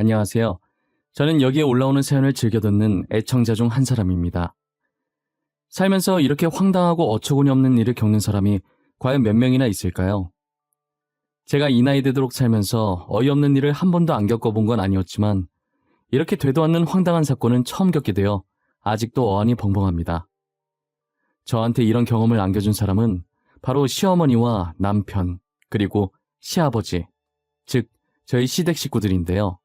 안녕하세요. 저는 여기에 올라오는 사연을 즐겨 듣는 애청자 중 한 사람입니다. 살면서 이렇게 황당하고 어처구니 없는 일을 겪는 사람이 과연 몇 명이나 있을까요? 제가 이 나이 되도록 살면서 어이없는 일을 한 번도 안 겪어본 건 아니었지만 이렇게 되도 않는 황당한 사건은 처음 겪게 되어 아직도 어안이 벙벙합니다. 저한테 이런 경험을 안겨준 사람은 바로 시어머니와 남편, 그리고 시아버지, 즉 저희 시댁 식구들인데요.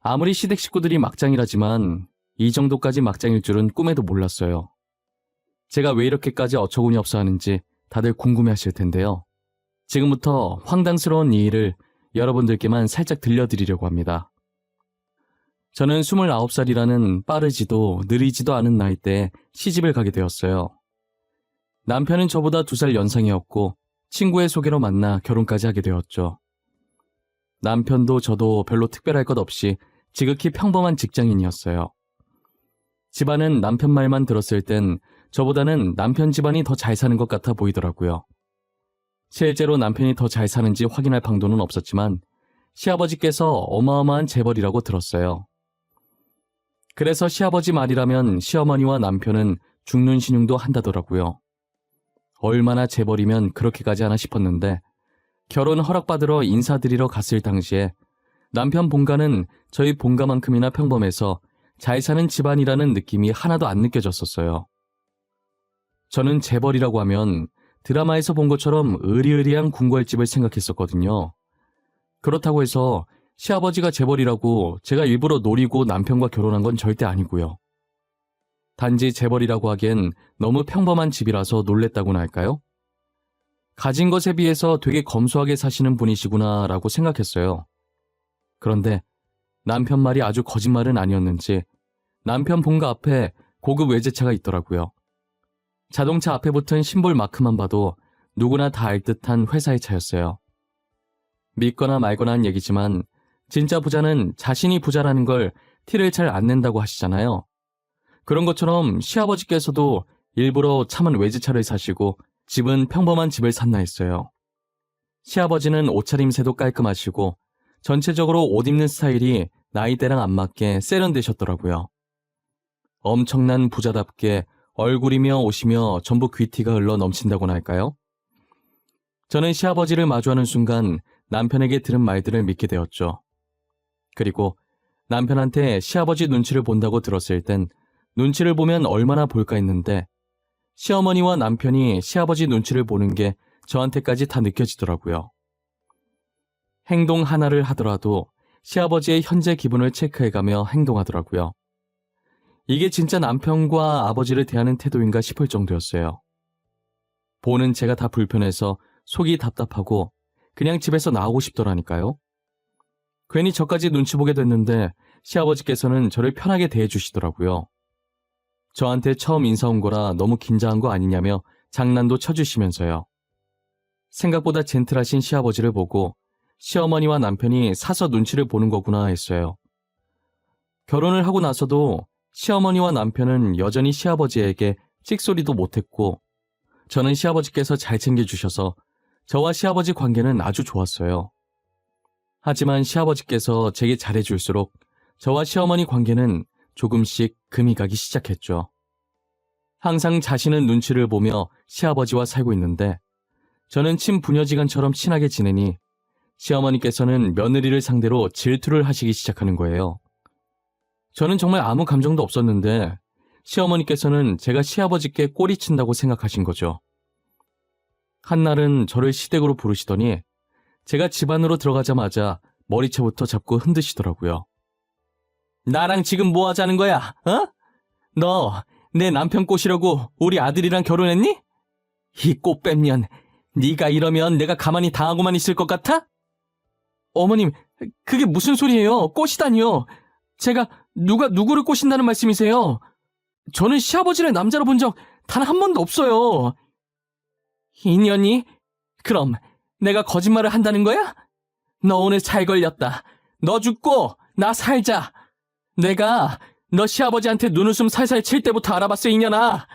아무리 시댁 식구들이 막장이라지만 이 정도까지 막장일 줄은 꿈에도 몰랐어요. 제가 왜 이렇게까지 어처구니 없어 하는지 다들 궁금해하실 텐데요. 지금부터 황당스러운 이 일을 여러분들께만 살짝 들려드리려고 합니다. 저는 29살이라는 빠르지도 느리지도 않은 나이대에 시집을 가게 되었어요. 남편은 저보다 2살 연상이었고 친구의 소개로 만나 결혼까지 하게 되었죠. 남편도 저도 별로 특별할 것 없이 지극히 평범한 직장인이었어요. 집안은 남편 말만 들었을 땐 저보다는 남편 집안이 더 잘 사는 것 같아 보이더라고요. 실제로 남편이 더 잘 사는지 확인할 방도는 없었지만 시아버지께서 어마어마한 재벌이라고 들었어요. 그래서 시아버지 말이라면 시어머니와 남편은 죽는 신용도 한다더라고요. 얼마나 재벌이면 그렇게까지 하나 싶었는데 결혼 허락받으러 인사드리러 갔을 당시에 남편 본가는 저희 본가만큼이나 평범해서 잘 사는 집안이라는 느낌이 하나도 안 느껴졌었어요. 저는 재벌이라고 하면 드라마에서 본 것처럼 으리으리한 궁궐집을 생각했었거든요. 그렇다고 해서 시아버지가 재벌이라고 제가 일부러 노리고 남편과 결혼한 건 절대 아니고요. 단지 재벌이라고 하기엔 너무 평범한 집이라서 놀랬다고나 할까요? 가진 것에 비해서 되게 검소하게 사시는 분이시구나 라고 생각했어요. 그런데 남편 말이 아주 거짓말은 아니었는지 남편 본가 앞에 고급 외제차가 있더라고요. 자동차 앞에 붙은 심볼 마크만 봐도 누구나 다 알 듯한 회사의 차였어요. 믿거나 말거나 한 얘기지만 진짜 부자는 자신이 부자라는 걸 티를 잘 안 낸다고 하시잖아요. 그런 것처럼 시아버지께서도 일부러 참은 외제차를 사시고 집은 평범한 집을 샀나 했어요. 시아버지는 옷차림새도 깔끔하시고 전체적으로 옷 입는 스타일이 나이대랑 안 맞게 세련되셨더라고요. 엄청난 부자답게 얼굴이며 옷이며 전부 귀티가 흘러 넘친다고나 할까요? 저는 시아버지를 마주하는 순간 남편에게 들은 말들을 믿게 되었죠. 그리고 남편한테 시아버지 눈치를 본다고 들었을 땐 눈치를 보면 얼마나 볼까 했는데 시어머니와 남편이 시아버지 눈치를 보는 게 저한테까지 다 느껴지더라고요. 행동 하나를 하더라도 시아버지의 현재 기분을 체크해가며 행동하더라고요. 이게 진짜 남편과 아버지를 대하는 태도인가 싶을 정도였어요. 보는 제가 다 불편해서 속이 답답하고 그냥 집에서 나오고 싶더라니까요. 괜히 저까지 눈치 보게 됐는데 시아버지께서는 저를 편하게 대해주시더라고요. 저한테 처음 인사 온 거라 너무 긴장한 거 아니냐며 장난도 쳐주시면서요. 생각보다 젠틀하신 시아버지를 보고 시어머니와 남편이 사서 눈치를 보는 거구나 했어요. 결혼을 하고 나서도 시어머니와 남편은 여전히 시아버지에게 찍소리도 못했고 저는 시아버지께서 잘 챙겨주셔서 저와 시아버지 관계는 아주 좋았어요. 하지만 시아버지께서 제게 잘해줄수록 저와 시어머니 관계는 조금씩 금이 가기 시작했죠. 항상 자신은 눈치를 보며 시아버지와 살고 있는데 저는 친부녀지간처럼 친하게 지내니 시어머니께서는 며느리를 상대로 질투를 하시기 시작하는 거예요. 저는 정말 아무 감정도 없었는데 시어머니께서는 제가 시아버지께 꼬리친다고 생각하신 거죠. 한날은 저를 시댁으로 부르시더니 제가 집 안으로 들어가자마자 머리채부터 잡고 흔드시더라고요. 나랑 지금 뭐 하자는 거야? 어? 너 내 남편 꼬시려고 우리 아들이랑 결혼했니? 이 꽃뱀년, 네가 이러면 내가 가만히 당하고만 있을 것 같아? 어머님, 그게 무슨 소리예요? 꼬시다니요. 제가 누가 누구를 꼬신다는 말씀이세요? 저는 시아버지를 남자로 본 적 단 한 번도 없어요. 인연이? 그럼 내가 거짓말을 한다는 거야? 너 오늘 잘 걸렸다. 너 죽고 나 살자. 내가 너 시아버지한테 눈웃음 살살 칠 때부터 알아봤어, 이년아.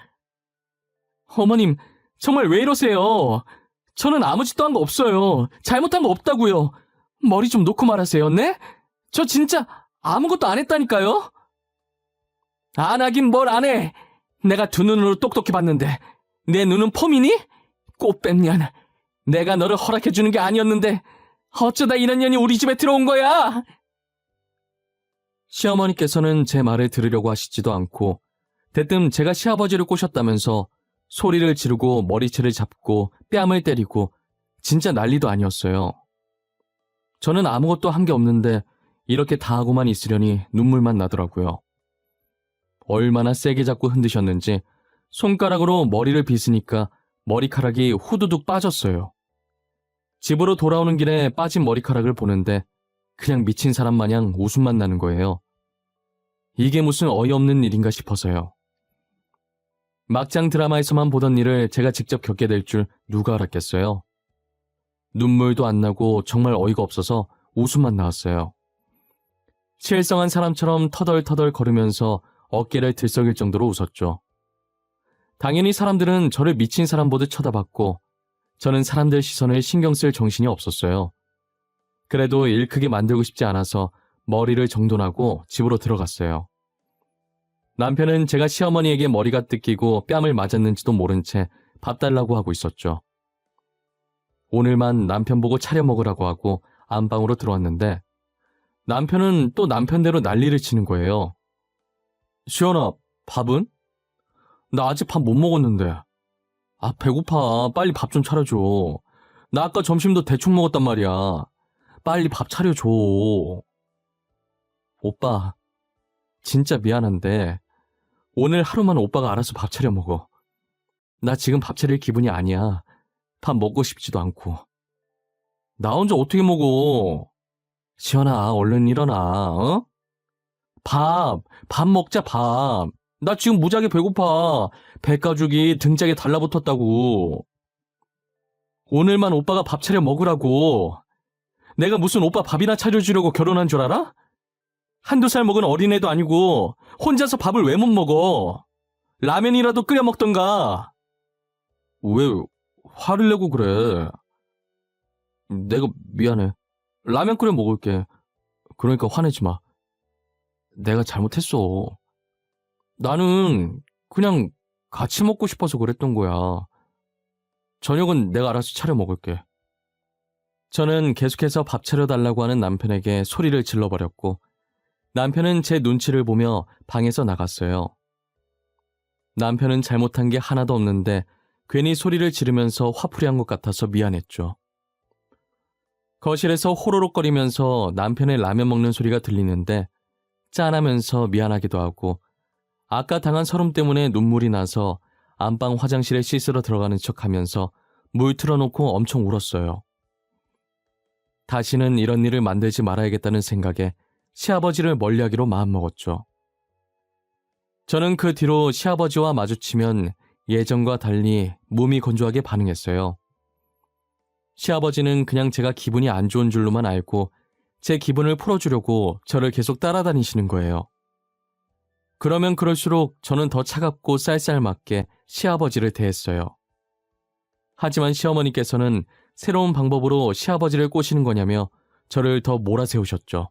어머님, 정말 왜 이러세요? 저는 아무 짓도 한 거 없어요. 잘못한 거 없다고요. 머리 좀 놓고 말하세요, 네? 저 진짜 아무것도 안 했다니까요? 안 하긴 뭘 안 해. 내가 두 눈으로 똑똑히 봤는데 내 눈은 폼이니? 꽃뱀년. 내가 너를 허락해주는 게 아니었는데 어쩌다 이런 년이 우리 집에 들어온 거야? 시어머니께서는 제 말을 들으려고 하시지도 않고 대뜸 제가 시아버지를 꼬셨다면서 소리를 지르고 머리채를 잡고 뺨을 때리고 진짜 난리도 아니었어요. 저는 아무것도 한 게 없는데 이렇게 다 하고만 있으려니 눈물만 나더라고요. 얼마나 세게 잡고 흔드셨는지 손가락으로 머리를 빗으니까 머리카락이 후두둑 빠졌어요. 집으로 돌아오는 길에 빠진 머리카락을 보는데 그냥 미친 사람 마냥 웃음만 나는 거예요. 이게 무슨 어이없는 일인가 싶어서요. 막장 드라마에서만 보던 일을 제가 직접 겪게 될 줄 누가 알았겠어요. 눈물도 안 나고 정말 어이가 없어서 웃음만 나왔어요. 실성한 사람처럼 터덜터덜 걸으면서 어깨를 들썩일 정도로 웃었죠. 당연히 사람들은 저를 미친 사람 보듯 쳐다봤고 저는 사람들 시선을 신경 쓸 정신이 없었어요. 그래도 일 크게 만들고 싶지 않아서 머리를 정돈하고 집으로 들어갔어요. 남편은 제가 시어머니에게 머리가 뜯기고 뺨을 맞았는지도 모른 채 밥 달라고 하고 있었죠. 오늘만 남편 보고 차려 먹으라고 하고 안방으로 들어왔는데 남편은 또 남편대로 난리를 치는 거예요. 시연아, 밥은? 나 아직 밥 못 먹었는데. 아, 배고파. 빨리 밥 좀 차려줘. 나 아까 점심도 대충 먹었단 말이야. 빨리 밥 차려줘. 오빠, 진짜 미안한데 오늘 하루만 오빠가 알아서 밥 차려 먹어. 나 지금 밥 차릴 기분이 아니야. 밥 먹고 싶지도 않고. 나 혼자 어떻게 먹어? 시연아, 얼른 일어나, 어? 밥 먹자, 밥. 나 지금 무지하게 배고파. 배가죽이 등짝에 달라붙었다고. 오늘만 오빠가 밥 차려 먹으라고. 내가 무슨 오빠 밥이나 차려주려고 결혼한 줄 알아? 한두 살 먹은 어린애도 아니고 혼자서 밥을 왜 못 먹어? 라면이라도 끓여 먹던가. 왜 화를 내고 그래? 내가 미안해. 라면 끓여 먹을게. 그러니까 화내지 마. 내가 잘못했어. 나는 그냥 같이 먹고 싶어서 그랬던 거야. 저녁은 내가 알아서 차려 먹을게. 저는 계속해서 밥 차려달라고 하는 남편에게 소리를 질러버렸고 남편은 제 눈치를 보며 방에서 나갔어요. 남편은 잘못한 게 하나도 없는데 괜히 소리를 지르면서 화풀이한 것 같아서 미안했죠. 거실에서 호로록거리면서 남편의 라면 먹는 소리가 들리는데 짠하면서 미안하기도 하고 아까 당한 서름 때문에 눈물이 나서 안방 화장실에 씻으러 들어가는 척하면서 물 틀어놓고 엄청 울었어요. 다시는 이런 일을 만들지 말아야겠다는 생각에 시아버지를 멀리하기로 마음먹었죠. 저는 그 뒤로 시아버지와 마주치면 예전과 달리 몸이 건조하게 반응했어요. 시아버지는 그냥 제가 기분이 안 좋은 줄로만 알고 제 기분을 풀어주려고 저를 계속 따라다니시는 거예요. 그러면 그럴수록 저는 더 차갑고 쌀쌀맞게 시아버지를 대했어요. 하지만 시어머니께서는 새로운 방법으로 시아버지를 꼬시는 거냐며 저를 더 몰아세우셨죠.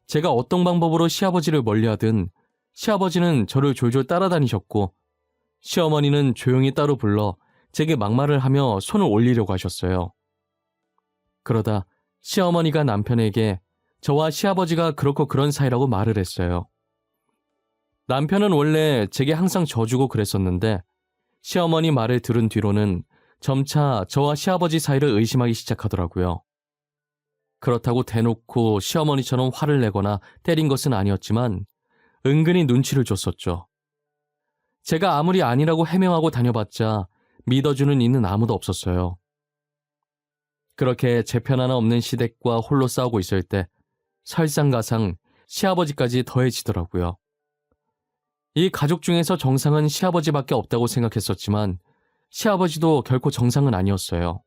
제가 어떤 방법으로 시아버지를 멀리하든 시아버지는 저를 졸졸 따라다니셨고 시어머니는 조용히 따로 불러 제게 막말을 하며 손을 올리려고 하셨어요. 그러다 시어머니가 남편에게 저와 시아버지가 그렇고 그런 사이라고 말을 했어요. 남편은 원래 제게 항상 져주고 그랬었는데 시어머니 말을 들은 뒤로는 점차 저와 시아버지 사이를 의심하기 시작하더라고요. 그렇다고 대놓고 시어머니처럼 화를 내거나 때린 것은 아니었지만 은근히 눈치를 줬었죠. 제가 아무리 아니라고 해명하고 다녀봤자 믿어주는 이는 아무도 없었어요. 그렇게 제 편 하나 없는 시댁과 홀로 싸우고 있을 때 설상가상 시아버지까지 더해지더라고요. 이 가족 중에서 정상은 시아버지밖에 없다고 생각했었지만 시아버지도 결코 정상은 아니었어요.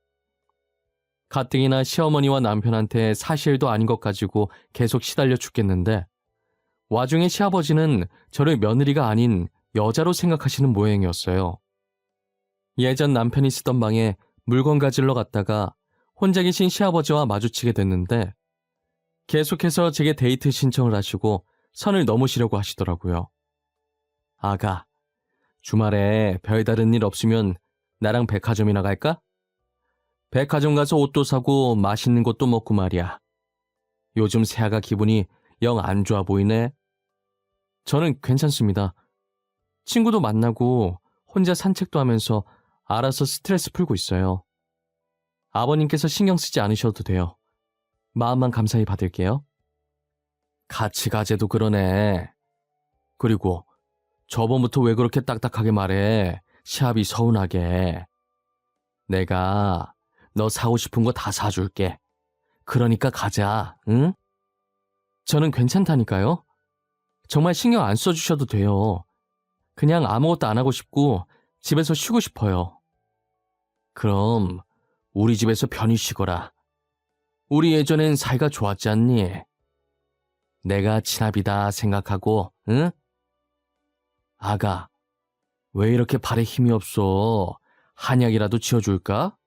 가뜩이나 시어머니와 남편한테 사실도 아닌 것 가지고 계속 시달려 죽겠는데 와중에 시아버지는 저를 며느리가 아닌 여자로 생각하시는 모양이었어요. 예전 남편이 쓰던 방에 물건 가지러 갔다가 혼자 계신 시아버지와 마주치게 됐는데 계속해서 제게 데이트 신청을 하시고 선을 넘으시려고 하시더라고요. 아가, 주말에 별다른 일 없으면 나랑 백화점이나 갈까? 백화점 가서 옷도 사고 맛있는 것도 먹고 말이야. 요즘 새아가 기분이 영 안 좋아 보이네. 저는 괜찮습니다. 친구도 만나고 혼자 산책도 하면서 알아서 스트레스 풀고 있어요. 아버님께서 신경 쓰지 않으셔도 돼요. 마음만 감사히 받을게요. 같이 가재도 그러네. 그리고 저번부터 왜 그렇게 딱딱하게 말해? 시합이 서운하게. 내가 너 사고 싶은 거 다 사줄게. 그러니까 가자, 응? 저는 괜찮다니까요. 정말 신경 안 써주셔도 돼요. 그냥 아무것도 안 하고 싶고 집에서 쉬고 싶어요. 그럼 우리 집에서 편히 쉬거라. 우리 예전엔 사이가 좋았지 않니? 내가 친합이다 생각하고, 응? 아가, 왜 이렇게 발에 힘이 없어? 한약이라도 지어줄까?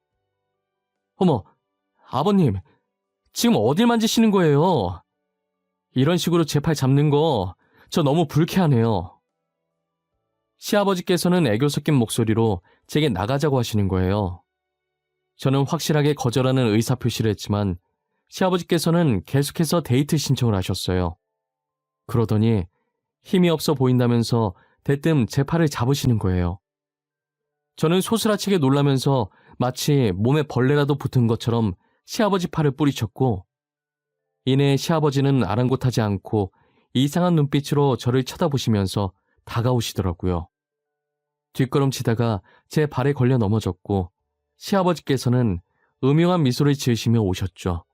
어머, 아버님, 지금 어딜 만지시는 거예요? 이런 식으로 제 팔 잡는 거 저 너무 불쾌하네요. 시아버지께서는 애교 섞인 목소리로 제게 나가자고 하시는 거예요. 저는 확실하게 거절하는 의사표시를 했지만 시아버지께서는 계속해서 데이트 신청을 하셨어요. 그러더니 힘이 없어 보인다면서 대뜸 제 팔을 잡으시는 거예요. 저는 소스라치게 놀라면서 마치 몸에 벌레라도 붙은 것처럼 시아버지 팔을 뿌리쳤고, 이내 시아버지는 아랑곳하지 않고 이상한 눈빛으로 저를 쳐다보시면서 다가오시더라고요. 뒷걸음치다가 제 발에 걸려 넘어졌고 시아버지께서는 음흉한 미소를 지으시며 오셨죠.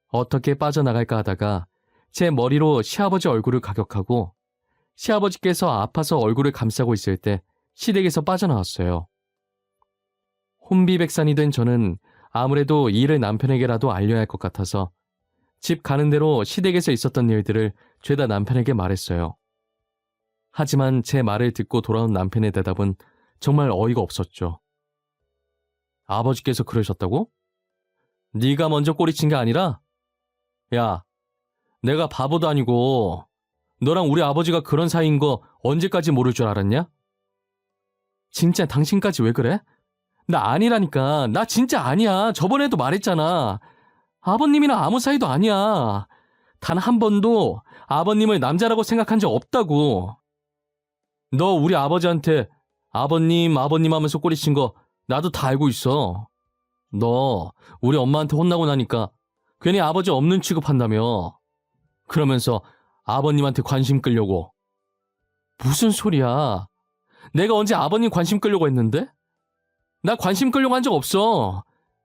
어떻게 빠져나갈까 하다가 제 머리로 시아버지 얼굴을 가격하고 시아버지께서 아파서 얼굴을 감싸고 있을 때 시댁에서 빠져나왔어요. 혼비백산이 된 저는 아무래도 이 일을 남편에게라도 알려야 할 것 같아서 집 가는 대로 시댁에서 있었던 일들을 죄다 남편에게 말했어요. 하지만 제 말을 듣고 돌아온 남편의 대답은 정말 어이가 없었죠. 아버지께서 그러셨다고? 네가 먼저 꼬리친 게 아니라? 야, 내가 바보도 아니고 너랑 우리 아버지가 그런 사이인 거 언제까지 모를 줄 알았냐? 진짜 당신까지 왜 그래? 나 아니라니까. 나 진짜 아니야. 저번에도 말했잖아. 아버님이랑 아무 사이도 아니야. 단 한 번도 아버님을 남자라고 생각한 적 없다고. 너 우리 아버지한테 아버님 하면서 꼬리친 거 나도 다 알고 있어. 너 우리 엄마한테 혼나고 나니까 괜히 아버지 없는 취급한다며. 그러면서 아버님한테 관심 끌려고. 무슨 소리야. 내가 언제 아버님 관심 끌려고 했는데? 나 관심 끌려고 한 적 없어.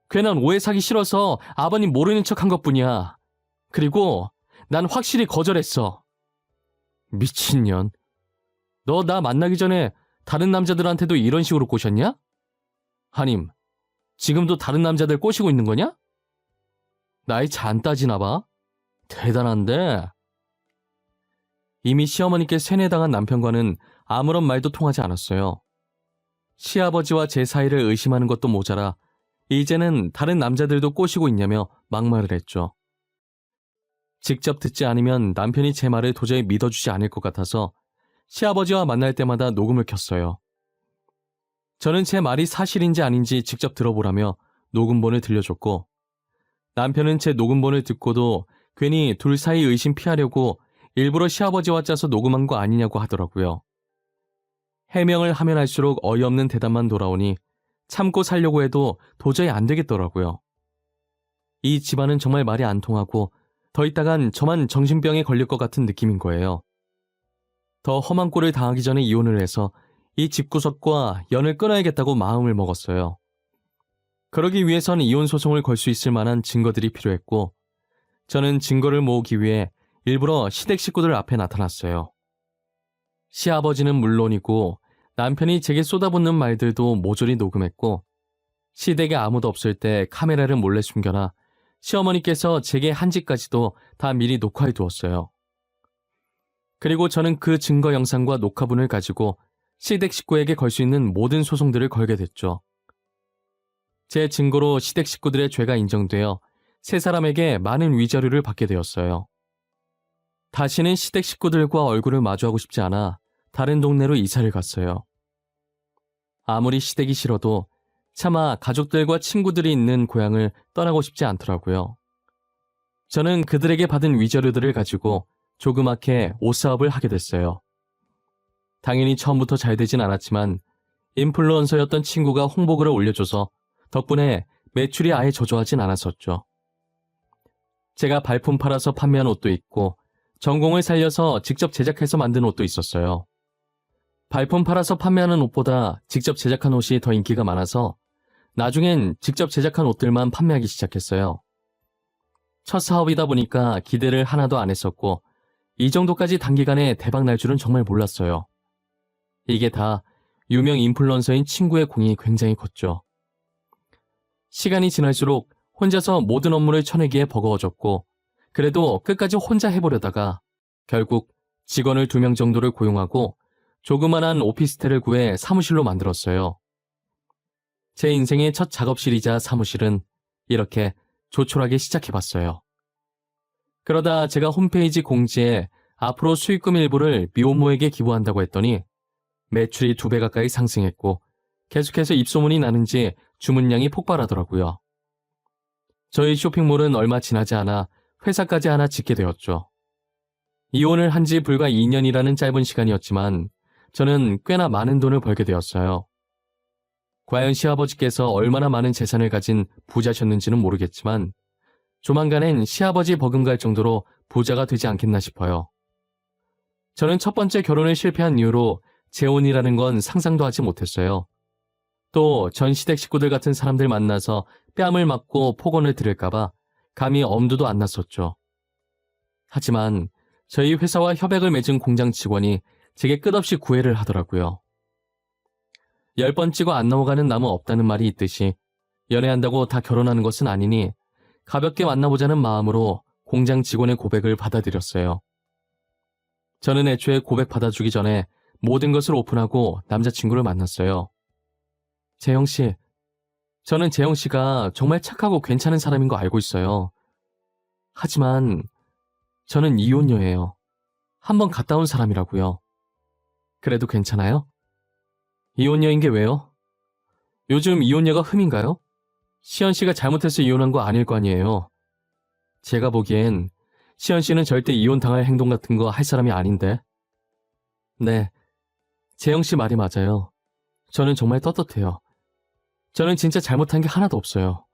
괜한 오해 사기 싫어서 아버님 모르는 척 한 것뿐이야. 그리고 난 확실히 거절했어. 미친년. 너 나 만나기 전에 다른 남자들한테도 이런 식으로 꼬셨냐? 하님, 지금도 다른 남자들 꼬시고 있는 거냐? 나이 차 안 따지나 봐. 대단한데? 이미 시어머니께 세뇌당한 남편과는 아무런 말도 통하지 않았어요. 시아버지와 제 사이를 의심하는 것도 모자라 이제는 다른 남자들도 꼬시고 있냐며 막말을 했죠. 직접 듣지 않으면 남편이 제 말을 도저히 믿어주지 않을 것 같아서 시아버지와 만날 때마다 녹음을 켰어요. 저는 제 말이 사실인지 아닌지 직접 들어보라며 녹음본을 들려줬고, 남편은 제 녹음본을 듣고도 괜히 둘 사이 의심 피하려고 일부러 시아버지와 짜서 녹음한 거 아니냐고 하더라고요. 해명을 하면 할수록 어이없는 대답만 돌아오니 참고 살려고 해도 도저히 안 되겠더라고요. 이 집안은 정말 말이 안 통하고 더 있다간 저만 정신병에 걸릴 것 같은 느낌인 거예요. 더 험한 꼴을 당하기 전에 이혼을 해서 이 집구석과 연을 끊어야겠다고 마음을 먹었어요. 그러기 위해선 이혼 소송을 걸 수 있을 만한 증거들이 필요했고, 저는 증거를 모으기 위해 일부러 시댁 식구들 앞에 나타났어요. 시아버지는 물론이고 남편이 제게 쏟아붓는 말들도 모조리 녹음했고, 시댁에 아무도 없을 때 카메라를 몰래 숨겨놔 시어머니께서 제게 한 짓까지도 다 미리 녹화해 두었어요. 그리고 저는 그 증거 영상과 녹화분을 가지고 시댁 식구에게 걸 수 있는 모든 소송들을 걸게 됐죠. 제 증거로 시댁 식구들의 죄가 인정되어 세 사람에게 많은 위자료를 받게 되었어요. 다시는 시댁 식구들과 얼굴을 마주하고 싶지 않아 다른 동네로 이사를 갔어요. 아무리 시댁이 싫어도 차마 가족들과 친구들이 있는 고향을 떠나고 싶지 않더라고요. 저는 그들에게 받은 위자료들을 가지고 조그맣게 옷사업을 하게 됐어요. 당연히 처음부터 잘 되진 않았지만 인플루언서였던 친구가 홍보글을 올려줘서 덕분에 매출이 아예 저조하진 않았었죠. 제가 발품 팔아서 판매한 옷도 있고 전공을 살려서 직접 제작해서 만든 옷도 있었어요. 발품 팔아서 판매하는 옷보다 직접 제작한 옷이 더 인기가 많아서 나중엔 직접 제작한 옷들만 판매하기 시작했어요. 첫 사업이다 보니까 기대를 하나도 안 했었고 이 정도까지 단기간에 대박 날 줄은 정말 몰랐어요. 이게 다 유명 인플루언서인 친구의 공이 굉장히 컸죠. 시간이 지날수록 혼자서 모든 업무를 쳐내기에 버거워졌고 그래도 끝까지 혼자 해보려다가 결국 직원을 2명 정도를 고용하고 조그만한 오피스텔을 구해 사무실로 만들었어요. 제 인생의 첫 작업실이자 사무실은 이렇게 조촐하게 시작해봤어요. 그러다 제가 홈페이지 공지에 앞으로 수익금 일부를 미혼모에게 기부한다고 했더니 매출이 2배 가까이 상승했고 계속해서 입소문이 나는지 주문량이 폭발하더라고요. 저희 쇼핑몰은 얼마 지나지 않아 회사까지 하나 짓게 되었죠. 이혼을 한 지 불과 2년이라는 짧은 시간이었지만 저는 꽤나 많은 돈을 벌게 되었어요. 과연 시아버지께서 얼마나 많은 재산을 가진 부자셨는지는 모르겠지만 조만간엔 시아버지 버금갈 정도로 부자가 되지 않겠나 싶어요. 저는 첫 번째 결혼을 실패한 이후로 재혼이라는 건 상상도 하지 못했어요. 또 전 시댁 식구들 같은 사람들 만나서 뺨을 맞고 폭언을 들을까봐 감히 엄두도 안 났었죠. 하지만 저희 회사와 협약을 맺은 공장 직원이 제게 끝없이 구애를 하더라고요. 10번 찍어 안 넘어가는 나무 없다는 말이 있듯이 연애한다고 다 결혼하는 것은 아니니 가볍게 만나보자는 마음으로 공장 직원의 고백을 받아들였어요. 저는 애초에 고백 받아주기 전에 모든 것을 오픈하고 남자친구를 만났어요. 재영씨, 저는 재영씨가 정말 착하고 괜찮은 사람인 거 알고 있어요. 하지만 저는 이혼녀예요. 한번 갔다 온 사람이라고요. 그래도 괜찮아요? 이혼녀인 게 왜요? 요즘 이혼녀가 흠인가요? 시연씨가 잘못해서 이혼한 거 아닐 거 아니에요. 제가 보기엔 시연씨는 절대 이혼당할 행동 같은 거 할 사람이 아닌데. 네, 재영씨 말이 맞아요. 저는 정말 떳떳해요. 저는 진짜 잘못한 게 하나도 없어요.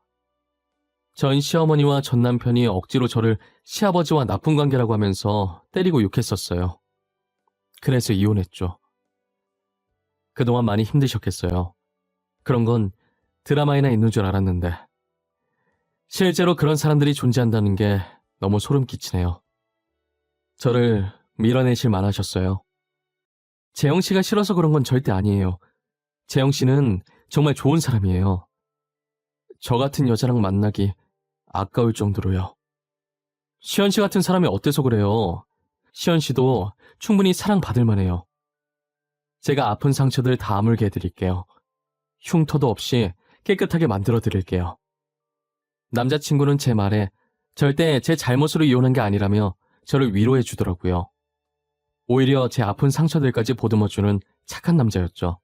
전 시어머니와 전 남편이 억지로 저를 시아버지와 나쁜 관계라고 하면서 때리고 욕했었어요. 그래서 이혼했죠. 그동안 많이 힘드셨겠어요. 그런 건 드라마에나 있는 줄 알았는데 실제로 그런 사람들이 존재한다는 게 너무 소름 끼치네요. 저를 밀어내실 만하셨어요. 재영씨가 싫어서 그런 건 절대 아니에요. 재영씨는 정말 좋은 사람이에요. 저 같은 여자랑 만나기 아까울 정도로요. 시연씨 같은 사람이 어때서 그래요? 시연씨도 충분히 사랑받을 만해요. 제가 아픈 상처들 다 아물게 해드릴게요. 흉터도 없이 깨끗하게 만들어 드릴게요. 남자친구는 제 말에 절대 제 잘못으로 이혼한 게 아니라며 저를 위로해 주더라고요. 오히려 제 아픈 상처들까지 보듬어주는 착한 남자였죠.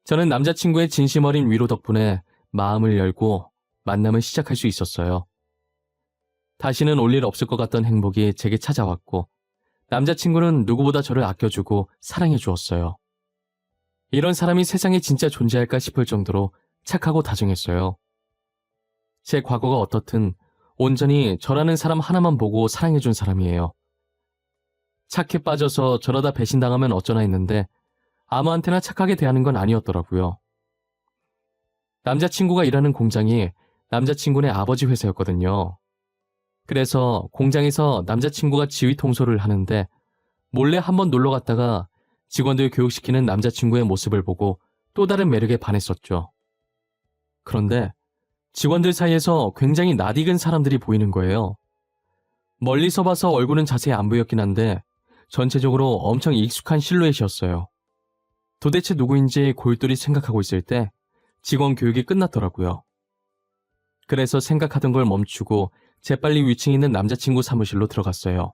저는 남자친구의 진심 어린 위로 덕분에 마음을 열고 만남을 시작할 수 있었어요. 다시는 올 일 없을 것 같던 행복이 제게 찾아왔고 남자친구는 누구보다 저를 아껴주고 사랑해 주었어요. 이런 사람이 세상에 진짜 존재할까 싶을 정도로 착하고 다정했어요. 제 과거가 어떻든 온전히 저라는 사람 하나만 보고 사랑해준 사람이에요. 착해 빠져서 저러다 배신당하면 어쩌나 했는데 아무한테나 착하게 대하는 건 아니었더라고요. 남자친구가 일하는 공장이 남자친구네 아버지 회사였거든요. 그래서 공장에서 남자친구가 지휘 통솔을 하는데 몰래 한번 놀러 갔다가 직원들 교육시키는 남자친구의 모습을 보고 또 다른 매력에 반했었죠. 그런데 직원들 사이에서 굉장히 낯익은 사람들이 보이는 거예요. 멀리서 봐서 얼굴은 자세히 안 보였긴 한데 전체적으로 엄청 익숙한 실루엣이었어요. 도대체 누구인지 골똘히 생각하고 있을 때 직원 교육이 끝났더라고요. 그래서 생각하던 걸 멈추고 재빨리 위층에 있는 남자친구 사무실로 들어갔어요.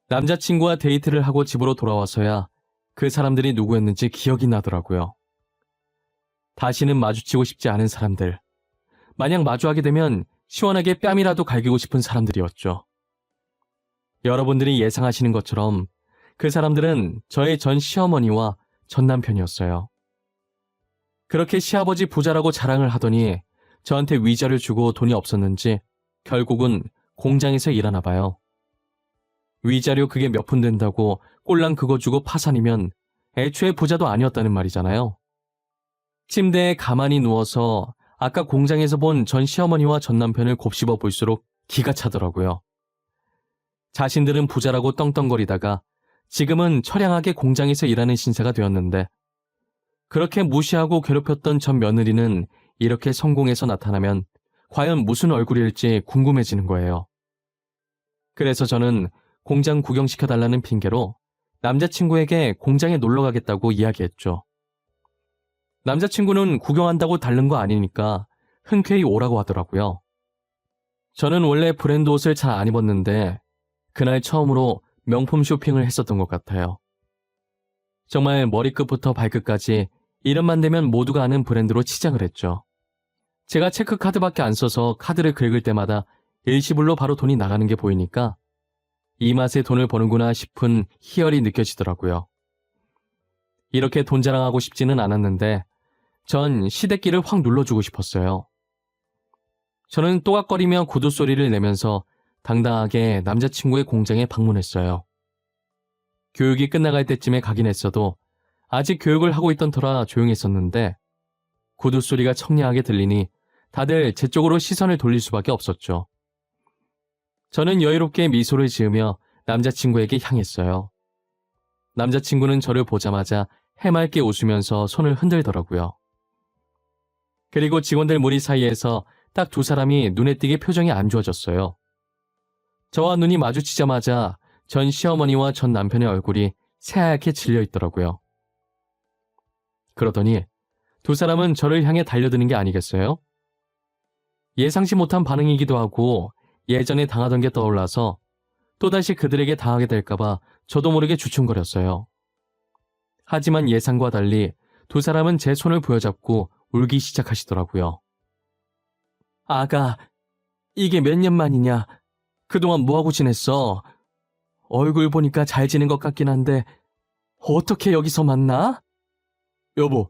남자친구와 데이트를 하고 집으로 돌아와서야 그 사람들이 누구였는지 기억이 나더라고요. 다시는 마주치고 싶지 않은 사람들. 만약 마주하게 되면 시원하게 뺨이라도 갈기고 싶은 사람들이었죠. 여러분들이 예상하시는 것처럼 그 사람들은 저의 전 시어머니와 전 남편이었어요. 그렇게 시아버지 부자라고 자랑을 하더니 저한테 위자료 주고 돈이 없었는지 결국은 공장에서 일하나 봐요. 위자료 그게 몇 푼 된다고 꼴랑 그거 주고 파산이면 애초에 부자도 아니었다는 말이잖아요. 침대에 가만히 누워서 아까 공장에서 본 전 시어머니와 전 남편을 곱씹어 볼수록 기가 차더라고요. 자신들은 부자라고 떵떵거리다가 지금은 처량하게 공장에서 일하는 신세가 되었는데 그렇게 무시하고 괴롭혔던 전 며느리는 이렇게 성공해서 나타나면 과연 무슨 얼굴일지 궁금해지는 거예요. 그래서 저는 공장 구경시켜달라는 핑계로 남자친구에게 공장에 놀러 가겠다고 이야기했죠. 남자친구는 구경한다고 다른 거 아니니까 흔쾌히 오라고 하더라고요. 저는 원래 브랜드 옷을 잘 안 입었는데 그날 처음으로 명품 쇼핑을 했었던 것 같아요. 정말 머리끝부터 발끝까지 이름만 대면 모두가 아는 브랜드로 치장을 했죠. 제가 체크카드밖에 안 써서 카드를 긁을 때마다 일시불로 바로 돈이 나가는 게 보이니까 이 맛에 돈을 버는구나 싶은 희열이 느껴지더라고요. 이렇게 돈 자랑하고 싶지는 않았는데 전 시댁기를 확 눌러주고 싶었어요. 저는 또각거리며 구두 소리를 내면서 당당하게 남자친구의 공장에 방문했어요. 교육이 끝나갈 때쯤에 가긴 했어도 아직 교육을 하고 있던 터라 조용했었는데 구두 소리가 청량하게 들리니 다들 제 쪽으로 시선을 돌릴 수밖에 없었죠. 저는 여유롭게 미소를 지으며 남자친구에게 향했어요. 남자친구는 저를 보자마자 해맑게 웃으면서 손을 흔들더라고요. 그리고 직원들 무리 사이에서 딱 두 사람이 눈에 띄게 표정이 안 좋아졌어요. 저와 눈이 마주치자마자 전 시어머니와 전 남편의 얼굴이 새하얗게 질려 있더라고요. 그러더니 두 사람은 저를 향해 달려드는 게 아니겠어요? 예상치 못한 반응이기도 하고 예전에 당하던 게 떠올라서 또다시 그들에게 당하게 될까봐 저도 모르게 주춤거렸어요. 하지만 예상과 달리 두 사람은 제 손을 부여잡고 울기 시작하시더라고요. 아가, 이게 몇 년 만이냐? 그동안 뭐하고 지냈어? 얼굴 보니까 잘 지낸 것 같긴 한데 어떻게 여기서 만나? 여보,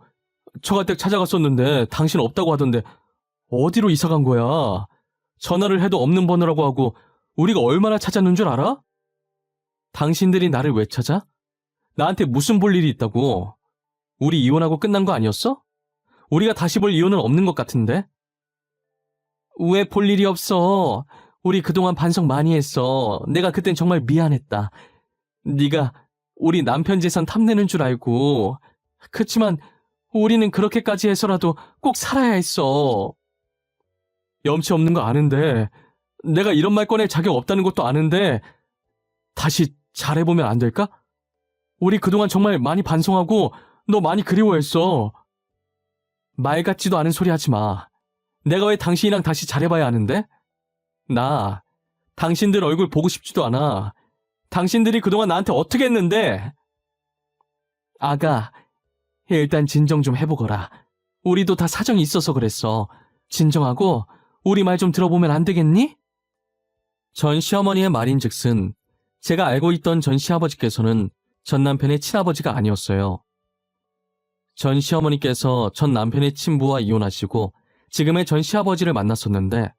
처가댁 찾아갔었는데 당신 없다고 하던데 어디로 이사 간 거야? 전화를 해도 없는 번호라고 하고 우리가 얼마나 찾았는 줄 알아? 당신들이 나를 왜 찾아? 나한테 무슨 볼 일이 있다고? 우리 이혼하고 끝난 거 아니었어? 우리가 다시 볼 이유는 없는 것 같은데? 왜 볼 일이 없어? 우리 그동안 반성 많이 했어. 내가 그땐 정말 미안했다. 네가 우리 남편 재산 탐내는 줄 알고. 그치만 우리는 그렇게까지 해서라도 꼭 살아야 했어. 염치 없는 거 아는데, 내가 이런 말 꺼낼 자격 없다는 것도 아는데 다시 잘해보면 안 될까? 우리 그동안 정말 많이 반성하고 너 많이 그리워했어. 말 같지도 않은 소리 하지 마. 내가 왜 당신이랑 다시 잘해봐야 하는데? 나 당신들 얼굴 보고 싶지도 않아. 당신들이 그동안 나한테 어떻게 했는데? 아가, 일단 진정 좀 해보거라. 우리도 다 사정이 있어서 그랬어. 진정하고 우리 말 좀 들어보면 안 되겠니? 전 시어머니의 말인즉슨 제가 알고 있던 전 시아버지께서는 전 남편의 친아버지가 아니었어요. 전 시어머니께서 전 남편의 친부와 이혼하시고 지금의 전 시아버지를 만났었는데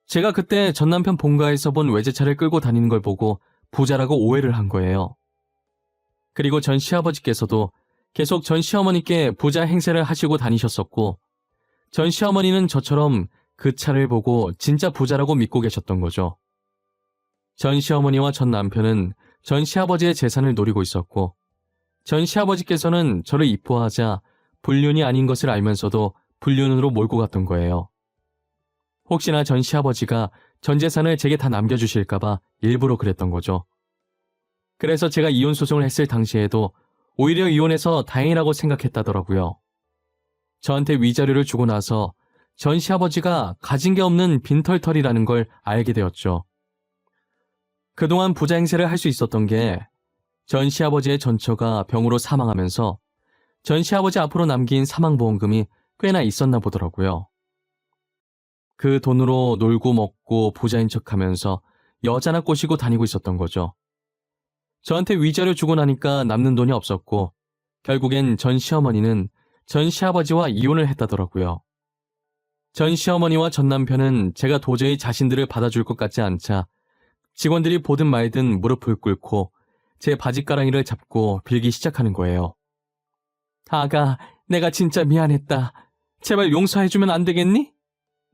제가 그때 전 남편 본가에서 본 외제차를 끌고 다니는 걸 보고 부자라고 오해를 한 거예요. 그리고 전 시아버지께서도 계속 전 시어머니께 부자 행세를 하시고 다니셨었고 전 시어머니는 저처럼 그 차를 보고 진짜 부자라고 믿고 계셨던 거죠. 전 시어머니와 전 남편은 전 시아버지의 재산을 노리고 있었고 전 시아버지께서는 저를 이뻐하자 불륜이 아닌 것을 알면서도 불륜으로 몰고 갔던 거예요. 혹시나 전 시아버지가 전 재산을 제게 다 남겨주실까봐 일부러 그랬던 거죠. 그래서 제가 이혼 소송을 했을 당시에도 오히려 이혼해서 다행이라고 생각했다더라고요. 저한테 위자료를 주고 나서 전 시아버지가 가진 게 없는 빈털털이라는 걸 알게 되었죠. 그동안 부자 행세를 할 수 있었던 게 전 시아버지의 전처가 병으로 사망하면서 전 시아버지 앞으로 남긴 사망보험금이 꽤나 있었나 보더라고요. 그 돈으로 놀고 먹고 부자인 척하면서 여자나 꼬시고 다니고 있었던 거죠. 저한테 위자료 주고 나니까 남는 돈이 없었고 결국엔 전 시어머니는 전 시아버지와 이혼을 했다더라고요. 전 시어머니와 전 남편은 제가 도저히 자신들을 받아줄 것 같지 않자 직원들이 보든 말든 무릎을 꿇고 제 바지가랑이를 잡고 빌기 시작하는 거예요. 아가, 내가 진짜 미안했다. 제발 용서해주면 안 되겠니?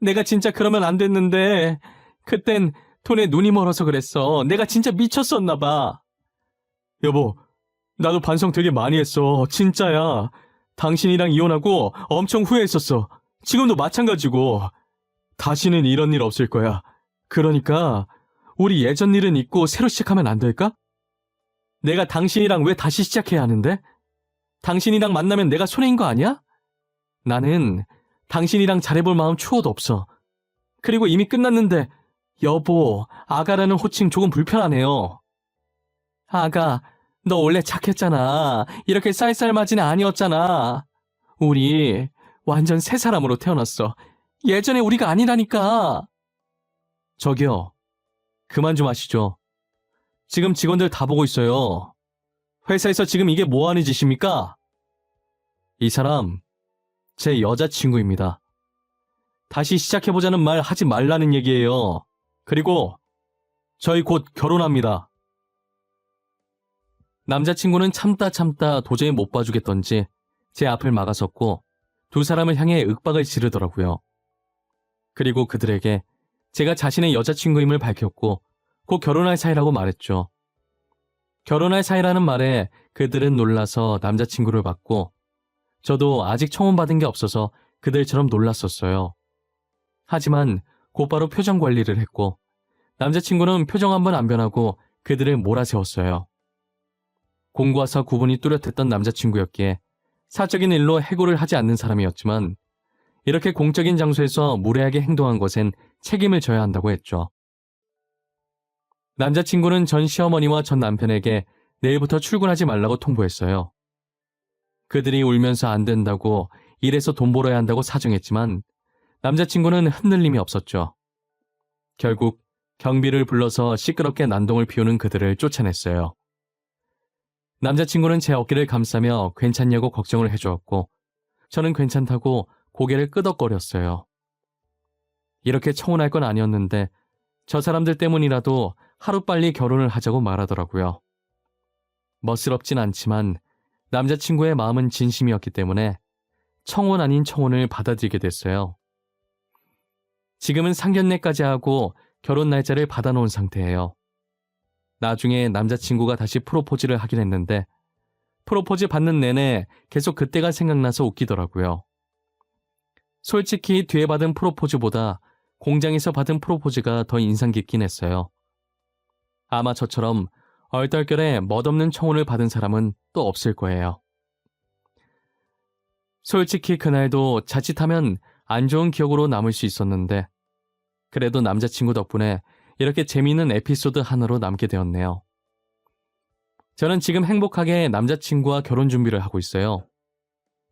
내가 진짜 그러면 안 됐는데 그땐 돈에 눈이 멀어서 그랬어. 내가 진짜 미쳤었나 봐. 여보, 나도 반성 되게 많이 했어. 진짜야. 당신이랑 이혼하고 엄청 후회했었어. 지금도 마찬가지고. 다시는 이런 일 없을 거야. 그러니까 우리 예전 일은 잊고 새로 시작하면 안 될까? 내가 당신이랑 왜 다시 시작해야 하는데? 당신이랑 만나면 내가 손해인 거 아니야? 나는 당신이랑 잘해볼 마음 추호도 없어. 그리고 이미 끝났는데 여보, 아가라는 호칭 조금 불편하네요. 아가, 너 원래 착했잖아. 이렇게 쌀쌀맞이는 아니었잖아. 우리 완전 새 사람으로 태어났어. 예전에 우리가 아니라니까. 저기요, 그만 좀 하시죠. 지금 직원들 다 보고 있어요. 회사에서 지금 이게 뭐 하는 짓입니까? 이 사람, 제 여자친구입니다. 다시 시작해보자는 말 하지 말라는 얘기예요. 그리고 저희 곧 결혼합니다. 남자친구는 참다 도저히 못 봐주겠던지 제 앞을 막아섰고 두 사람을 향해 윽박을 지르더라고요. 그리고 그들에게 제가 자신의 여자친구임을 밝혔고 곧 결혼할 사이라고 말했죠. 결혼할 사이라는 말에 그들은 놀라서 남자친구를 봤고 저도 아직 청혼받은 게 없어서 그들처럼 놀랐었어요. 하지만 곧바로 표정 관리를 했고 남자친구는 표정 한 번 안 변하고 그들을 몰아세웠어요. 공과사 구분이 뚜렷했던 남자친구였기에 사적인 일로 해고를 하지 않는 사람이었지만 이렇게 공적인 장소에서 무례하게 행동한 것엔 책임을 져야 한다고 했죠. 남자친구는 전 시어머니와 전 남편에게 내일부터 출근하지 말라고 통보했어요. 그들이 울면서 안 된다고 일해서 돈 벌어야 한다고 사정했지만 남자친구는 흔들림이 없었죠. 결국 경비를 불러서 시끄럽게 난동을 피우는 그들을 쫓아냈어요. 남자친구는 제 어깨를 감싸며 괜찮냐고 걱정을 해주었고 저는 괜찮다고 고개를 끄덕거렸어요. 이렇게 청혼할 건 아니었는데 저 사람들 때문이라도 하루빨리 결혼을 하자고 말하더라고요. 멋스럽진 않지만 남자친구의 마음은 진심이었기 때문에 청혼 아닌 청혼을 받아들이게 됐어요. 지금은 상견례까지 하고 결혼 날짜를 받아놓은 상태예요. 나중에 남자친구가 다시 프로포즈를 하긴 했는데 프로포즈 받는 내내 계속 그때가 생각나서 웃기더라고요. 솔직히 뒤에 받은 프로포즈보다 공장에서 받은 프로포즈가 더 인상 깊긴 했어요. 아마 저처럼 얼떨결에 멋없는 청혼을 받은 사람은 또 없을 거예요. 솔직히 그날도 자칫하면 안 좋은 기억으로 남을 수 있었는데 그래도 남자친구 덕분에 이렇게 재미있는 에피소드 하나로 남게 되었네요. 저는 지금 행복하게 남자친구와 결혼 준비를 하고 있어요.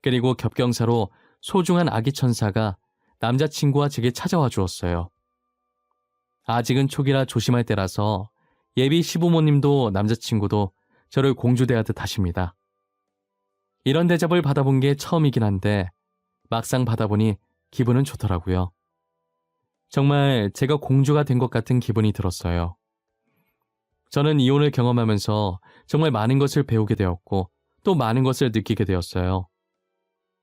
그리고 겹경사로 소중한 아기 천사가 남자친구와 제게 찾아와 주었어요. 아직은 초기라 조심할 때라서 예비 시부모님도 남자친구도 저를 공주대하듯 하십니다. 이런 대접을 받아본 게 처음이긴 한데 막상 받아보니 기분은 좋더라고요. 정말 제가 공주가 된 것 같은 기분이 들었어요. 저는 이혼을 경험하면서 정말 많은 것을 배우게 되었고 또 많은 것을 느끼게 되었어요.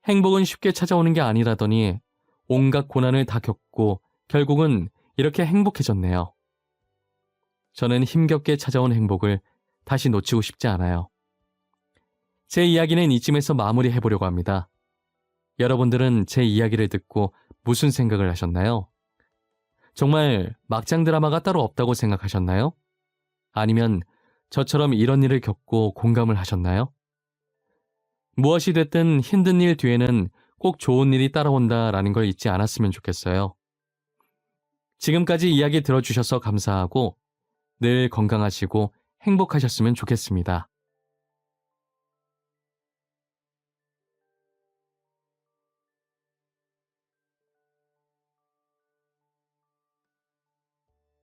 행복은 쉽게 찾아오는 게 아니라더니 온갖 고난을 다 겪고 결국은 이렇게 행복해졌네요. 저는 힘겹게 찾아온 행복을 다시 놓치고 싶지 않아요. 제 이야기는 이쯤에서 마무리해보려고 합니다. 여러분들은 제 이야기를 듣고 무슨 생각을 하셨나요? 정말 막장 드라마가 따로 없다고 생각하셨나요? 아니면 저처럼 이런 일을 겪고 공감을 하셨나요? 무엇이 됐든 힘든 일 뒤에는 꼭 좋은 일이 따라온다라는 걸 잊지 않았으면 좋겠어요. 지금까지 이야기 들어주셔서 감사하고 늘 건강하시고 행복하셨으면 좋겠습니다.